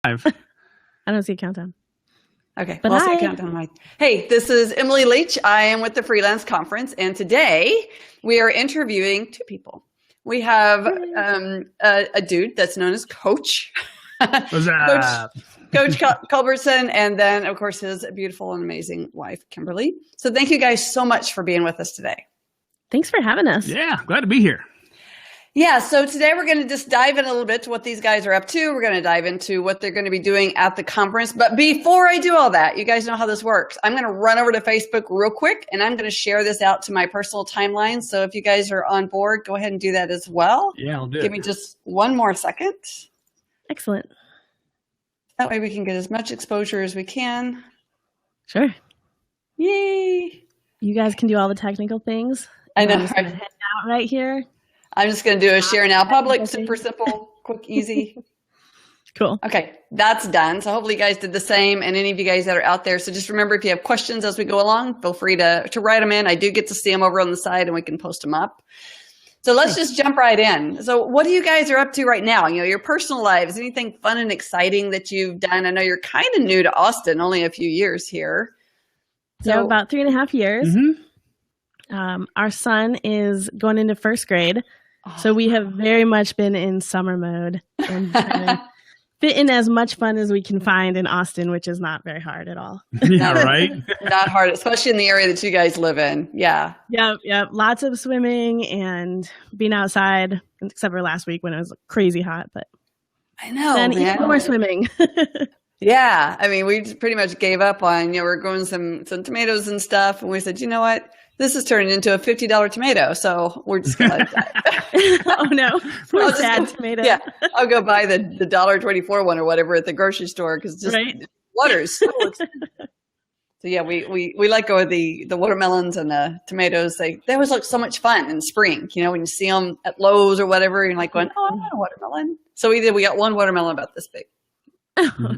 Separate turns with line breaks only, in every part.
I
don't see a countdown.
Okay, but I'll see a countdown. Hey, this is Emily Leach. I am with the Freelance Conference, and today we are interviewing two people. We have a dude that's known as Coach.
What's up?
Coach Culbertson, and then, of course, his beautiful and amazing wife, Kimberly. So thank you guys so much for being with us today.
Thanks for having us.
Yeah, glad to be here.
Yeah, so today we're going to just dive in a little bit to what these guys are up to. We're going to dive into what they're going to be doing at the conference. But before I do all that, you guys know how this works. I'm going to run over to Facebook real quick, and I'm going to share this out to my personal timeline. So if you guys are on board, go ahead and do that as well.
Yeah, I'll do it.
Give me just one more second.
Excellent.
That way we can get as much exposure as we can.
Sure.
Yay.
You guys can do all the technical things.
I know.
I'm just gonna head out right here.
I'm just going to do a share now public, super simple, quick, easy.
Cool.
Okay, that's done. So hopefully you guys did the same, and any of you guys that are out there. So just remember, if you have questions as we go along, feel free to write them in. I do get to see them over on the side, and we can post them up. So let's just jump right in. So what do you guys are up to right now? You know, your personal lives, anything fun and exciting that you've done? I know you're kind of new to Austin, only a few years here.
So about 3.5 years. Mm-hmm. Our son is going into first grade. So we have very much been in summer mode and trying to fit in as much fun as we can find in Austin, which is not very hard at all.
Yeah, right?
Not hard, especially in the area that you guys live in. Yeah.
Yep. Lots of swimming and being outside, except for last week when it was crazy hot. But
I know,
then even more swimming.
Yeah. I mean, we pretty much gave up on, we're growing some tomatoes and stuff. And we said, you know what? This is turning into a $50 tomato, so we're just going to let that.
Oh, no. Poor sad tomato.
Yeah, I'll go buy the $1.24 one or whatever at the grocery store because just water is so expensive. So, yeah, we let go of the watermelons and the tomatoes. They always look so much fun in spring, when you see them at Lowe's or whatever, you're like going, oh, I want a watermelon. So we got one watermelon about this big.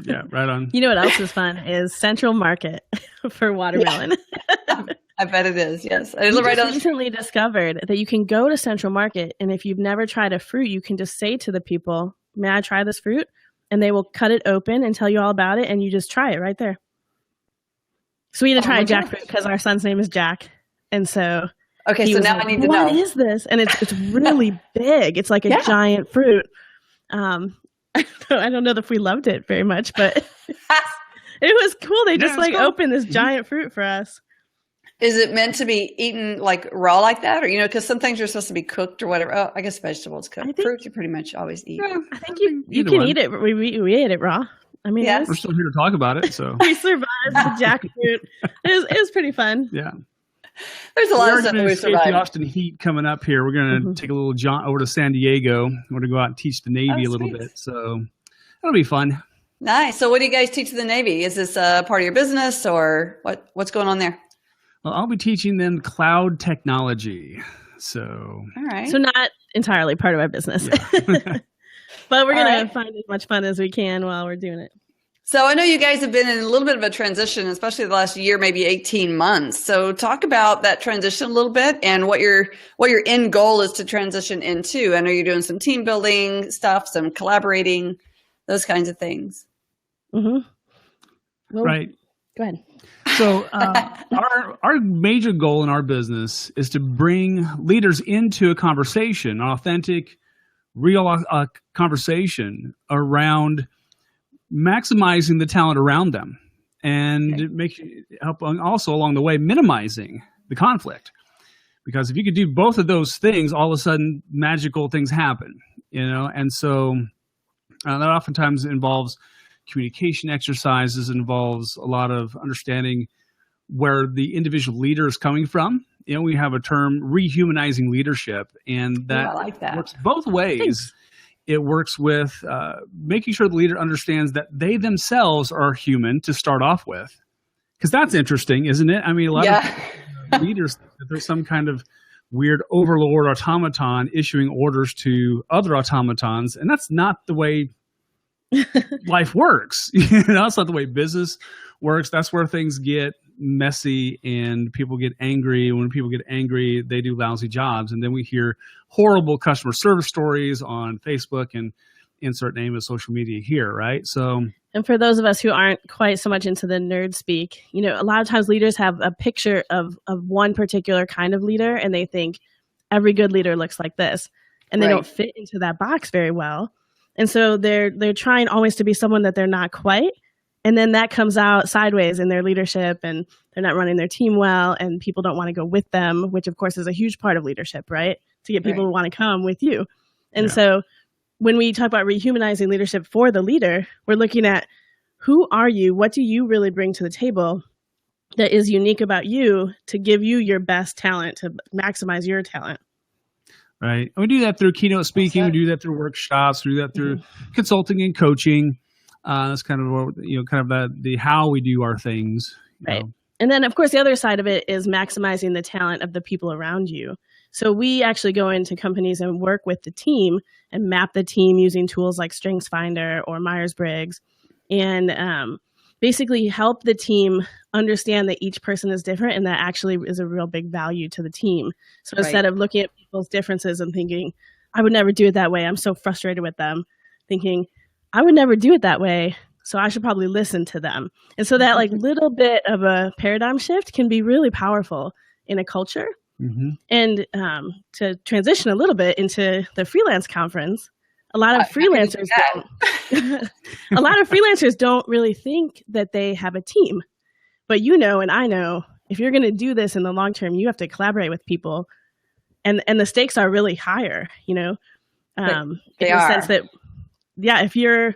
Yeah, right on.
You know what else is fun is Central Market for watermelon.
Yeah. I bet it is, yes.
I recently discovered that you can go to Central Market, and if you've never tried a fruit, you can just say to the people, may I try this fruit? And they will cut it open and tell you all about it, and you just try it right there. So we had to try a jackfruit because our son's name is Jack. And so
okay, so now I need to know.
What is this? And it's really big. It's like a giant fruit. I don't know if we loved it very much, but it was cool. They just opened this giant fruit for us.
Is it meant to be eaten like raw like that? Or, because some things are supposed to be cooked or whatever. Oh, I guess vegetables cooked. Fruit you pretty much always eat.
Yeah, I think you can eat it. We ate it raw. I mean,
we're still here to talk about it. So
we survived the jackfruit. It was pretty fun.
Yeah.
There's a lot of stuff that we survived.
The Austin heat coming up here. We're going to take a little jaunt over to San Diego. We're going to go out and teach the Navy a little bit. So that'll be fun.
Nice. So what do you guys teach the Navy? Is this part of your business or what's going on there?
Well, I'll be teaching them cloud technology. So,
all right.
So not entirely part of our business,
yeah.
But we're going to find as much fun as we can while we're doing it.
So I know you guys have been in a little bit of a transition, especially the last year, maybe 18 months. So talk about that transition a little bit and what your end goal is to transition into. I know you're doing some team building stuff, some collaborating, those kinds of things.
Mm-hmm. Well,
right.
Go ahead.
So our major goal in our business is to bring leaders into a conversation, an authentic, real conversation around maximizing the talent around them and help also along the way minimizing the conflict. Because if you could do both of those things, all of a sudden magical things happen, and so that oftentimes involves communication exercises, involves a lot of understanding where the individual leader is coming from. We have a term, rehumanizing leadership, and that, works both ways.
Thanks.
It works with making sure the leader understands that they themselves are human to start off with. Because that's interesting, isn't it? I mean, a lot of leaders think that there's some kind of weird overlord automaton issuing orders to other automatons, and that's not the way life works. That's not the way business works. That's where things get messy and people get angry. When people get angry, they do lousy jobs. And then we hear horrible customer service stories on Facebook and insert name of social media here, right? So,
and for those of us who aren't quite so much into the nerd speak, a lot of times leaders have a picture of one particular kind of leader, and they think every good leader looks like this, and they don't fit into that box very well. And so they're trying always to be someone that they're not quite. And then that comes out sideways in their leadership, and they're not running their team well, and people don't want to go with them, which of course is a huge part of leadership, right? To get people to want to come with you. And so when we talk about rehumanizing leadership for the leader, we're looking at who are you? What do you really bring to the table that is unique about you to give you your best talent, to maximize your talent?
Right. And we do that through keynote speaking. We do that through workshops. We do that through consulting and coaching. That's kind of what, the how we do our things.
Right. And then, of course, the other side of it is maximizing the talent of the people around you. So we actually go into companies and work with the team and map the team using tools like StrengthsFinder or Myers-Briggs, and basically help the team understand that each person is different, and that actually is a real big value to the team. So instead of looking at people's differences and thinking, I would never do it that way, I'm so frustrated with them, thinking, I would never do it that way, so I should probably listen to them. And so that little bit of a paradigm shift can be really powerful in a culture. Mm-hmm. And to transition a little bit into the freelance conference, a lot of freelancers don't really think that they have a team. But and I know, if you're going to do this in the long term, you have to collaborate with people, and the stakes are really higher. In the sense that, if you're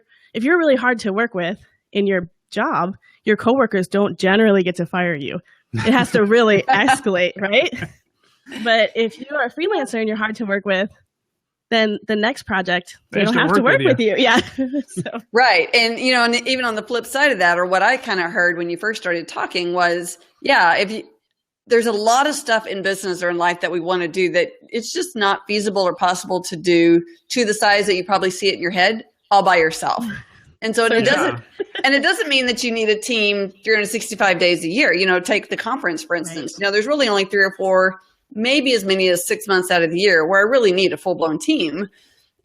really hard to work with in your job, your coworkers don't generally get to fire you. It has to really escalate, right? But if you are a freelancer and you're hard to work with, then the next project, they don't have to work with you. Yeah.
Right. And, and even on the flip side of that, or what I kind of heard when you first started talking was, there's a lot of stuff in business or in life that we want to do that it's just not feasible or possible to do to the size that you probably see it in your head all by yourself. And so it doesn't mean that you need a team 365 days a year. Take the conference, for instance. Right. There's really only 3 or 4, maybe as many as 6 months out of the year where I really need a full-blown team.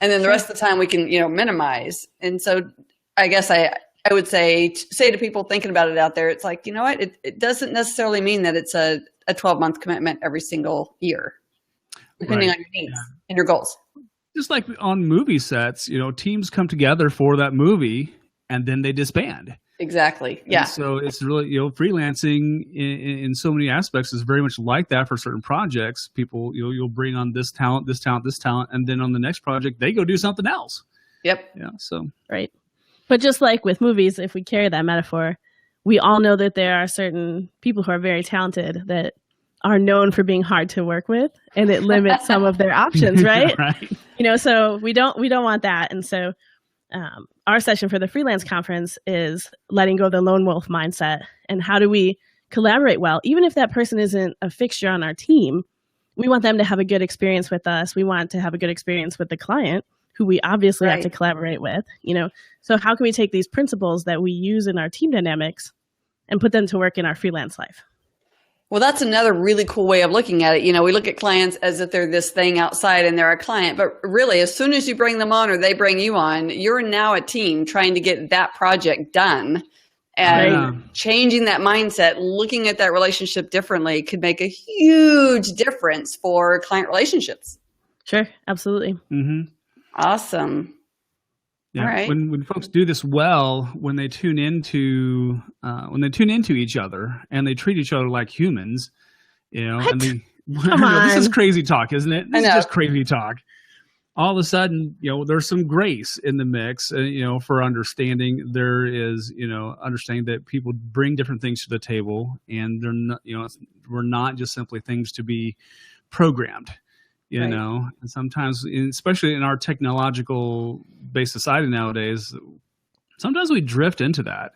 And then the rest of the time we can, minimize. And so I guess I would say to people thinking about it out there, it's like, you know what, it doesn't necessarily mean that it's a 12-month commitment every single year, depending on your needs and your goals.
Just like on movie sets, teams come together for that movie and then they disband.
Exactly. Yeah.
And so it's really, freelancing in so many aspects is very much like that for certain projects. People, you'll bring on this talent, and then on the next project, they go do something else.
Yep.
Yeah. So.
Right. But just like with movies, if we carry that metaphor, we all know that there are certain people who are very talented that are known for being hard to work with, and it limits some of their options, right?
Right.
So we don't want that. And so our session for the freelance conference is letting go of the lone wolf mindset, and how do we collaborate well, even if that person isn't a fixture on our team. We want them to have a good experience with us. We want to have a good experience with the client, who we obviously have to collaborate with. So how can we take these principles that we use in our team dynamics and put them to work in our freelance life?
Well, that's another really cool way of looking at it. We look at clients as if they're this thing outside and they're a client, but really, as soon as you bring them on or they bring you on, you're now a team trying to get that project done. And changing that mindset, looking at that relationship differently could make a huge difference for client relationships.
Sure. Absolutely.
Mm-hmm.
Awesome.
Yeah.
All right.
When folks do this well, when they tune into each other and they treat each other like humans,
What?
This is crazy talk, isn't it? This is just crazy talk. All of a sudden, there's some grace in the mix, for understanding. There is, understanding that people bring different things to the table, and they're not, we're not just simply things to be programmed. And sometimes, especially in our technological based society nowadays, sometimes we drift into that.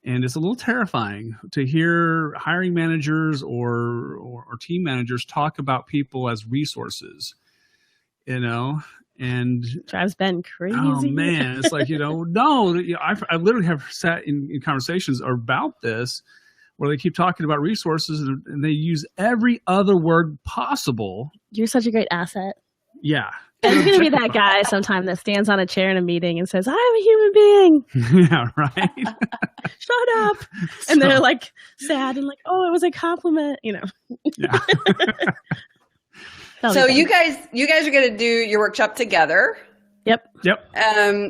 And it's a little terrifying to hear hiring managers or team managers talk about people as resources, and
drives Ben crazy.
Oh man, it's like, no, I literally have sat in conversations about this where they keep talking about resources and they use every other word possible.
You're such a great asset.
Yeah.
There's going to be that guy sometime that stands on a chair in a meeting and says, I'm a human being.
Yeah, right.
Shut up. And they're like sad and like, oh, it was a compliment, you know.
Yeah.
So you guys are going to do your workshop together.
Yep.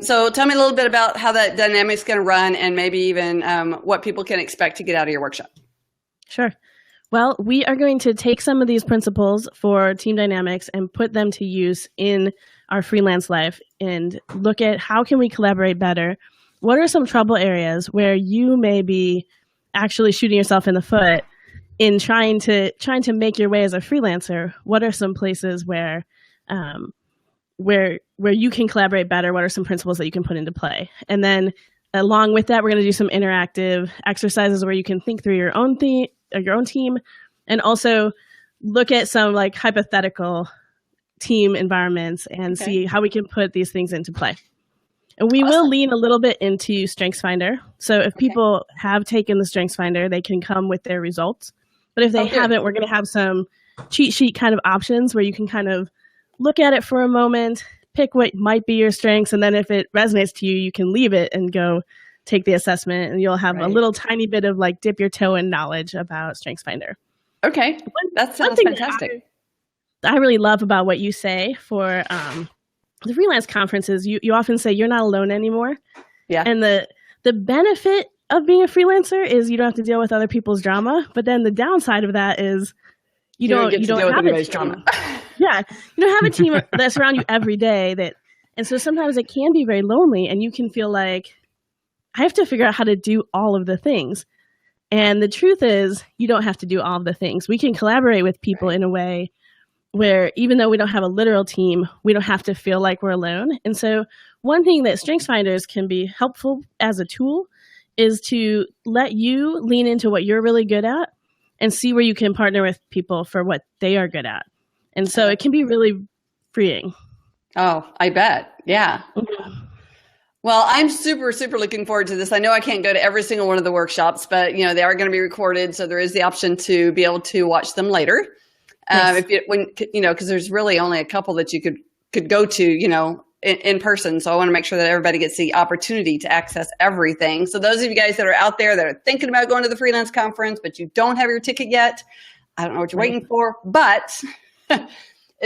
So tell me a little bit about how that dynamic's going to run and maybe even what people can expect to get out of your workshop.
Sure. Well, we are going to take some of these principles for team dynamics and put them to use in our freelance life and look at how can we collaborate better. What are some trouble areas where you may be actually shooting yourself in the foot in trying to make your way as a freelancer? What are some places where you can collaborate better? What are some principles that you can put into play? And then along with that, we're going to do some interactive exercises where you can think through your own team, and also look at some like hypothetical team environments and see how we can put these things into play. And we will lean a little bit into StrengthsFinder. So if people have taken the StrengthsFinder, they can come with their results. But if they haven't, we're going to have some cheat sheet kind of options where you can kind of look at it for a moment, pick what might be your strengths, and then if it resonates to you, you can leave it and go take the assessment, and you'll have a little tiny bit of like dip your toe in knowledge about StrengthsFinder.
Okay, that sounds fantastic.
I really love about what you say for the freelance conferences. You often say you're not alone anymore. Yeah. And the benefit of being a freelancer is you don't have to deal with other people's drama, but then the downside of that is you don't have a team. Yeah, you don't have a team that's around you every day. And so sometimes it can be very lonely, and you can feel like I have to figure out how to do all of the things. And the truth is, you don't have to do all of the things. We can collaborate with people in a way where even though we don't have a literal team, we don't have to feel like we're alone. And so one thing that StrengthsFinders can be helpful as a tool is to let you lean into what you're really good at and see where you can partner with people for what they are good at. And so it can be really freeing.
Oh, I bet. Yeah. Well, I'm super, super looking forward to this. I know I can't go to every single one of the workshops, but they are going to be recorded. So there is the option to be able to watch them later. Nice. Because there's really only a couple that you could go to, in person. So I want to make sure that everybody gets the opportunity to access everything. So those of you guys that are out there that are thinking about going to the freelance conference, but you don't have your ticket yet, I don't know what you're waiting for, but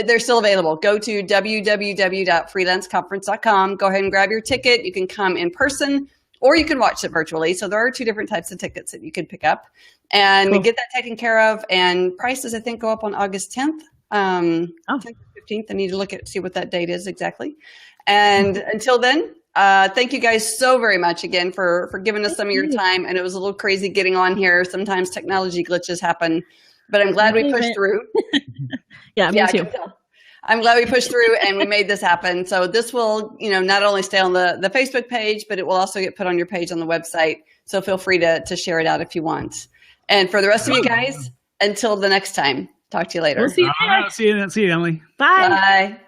they're still available. Go to www.freelanceconference.com. Go ahead and grab your ticket. You can come in person or you can watch it virtually. So there are two different types of tickets that you can pick up and get that taken care of. And prices, I think, go up on August 10th. 10th or 15th. I need to see what that date is exactly. And until then, thank you guys so very much again for giving us some of your time. And it was a little crazy getting on here. Sometimes technology glitches happen, but I'm glad we pushed through.
Yeah, me too.
I'm glad we pushed through and we made this happen. So this will, not only stay on the Facebook page, but it will also get put on your page on the website. So feel free to share it out if you want. And for the rest of you guys, until the next time, talk to you later.
We'll see you later.
See you, Emily.
Bye.
Bye.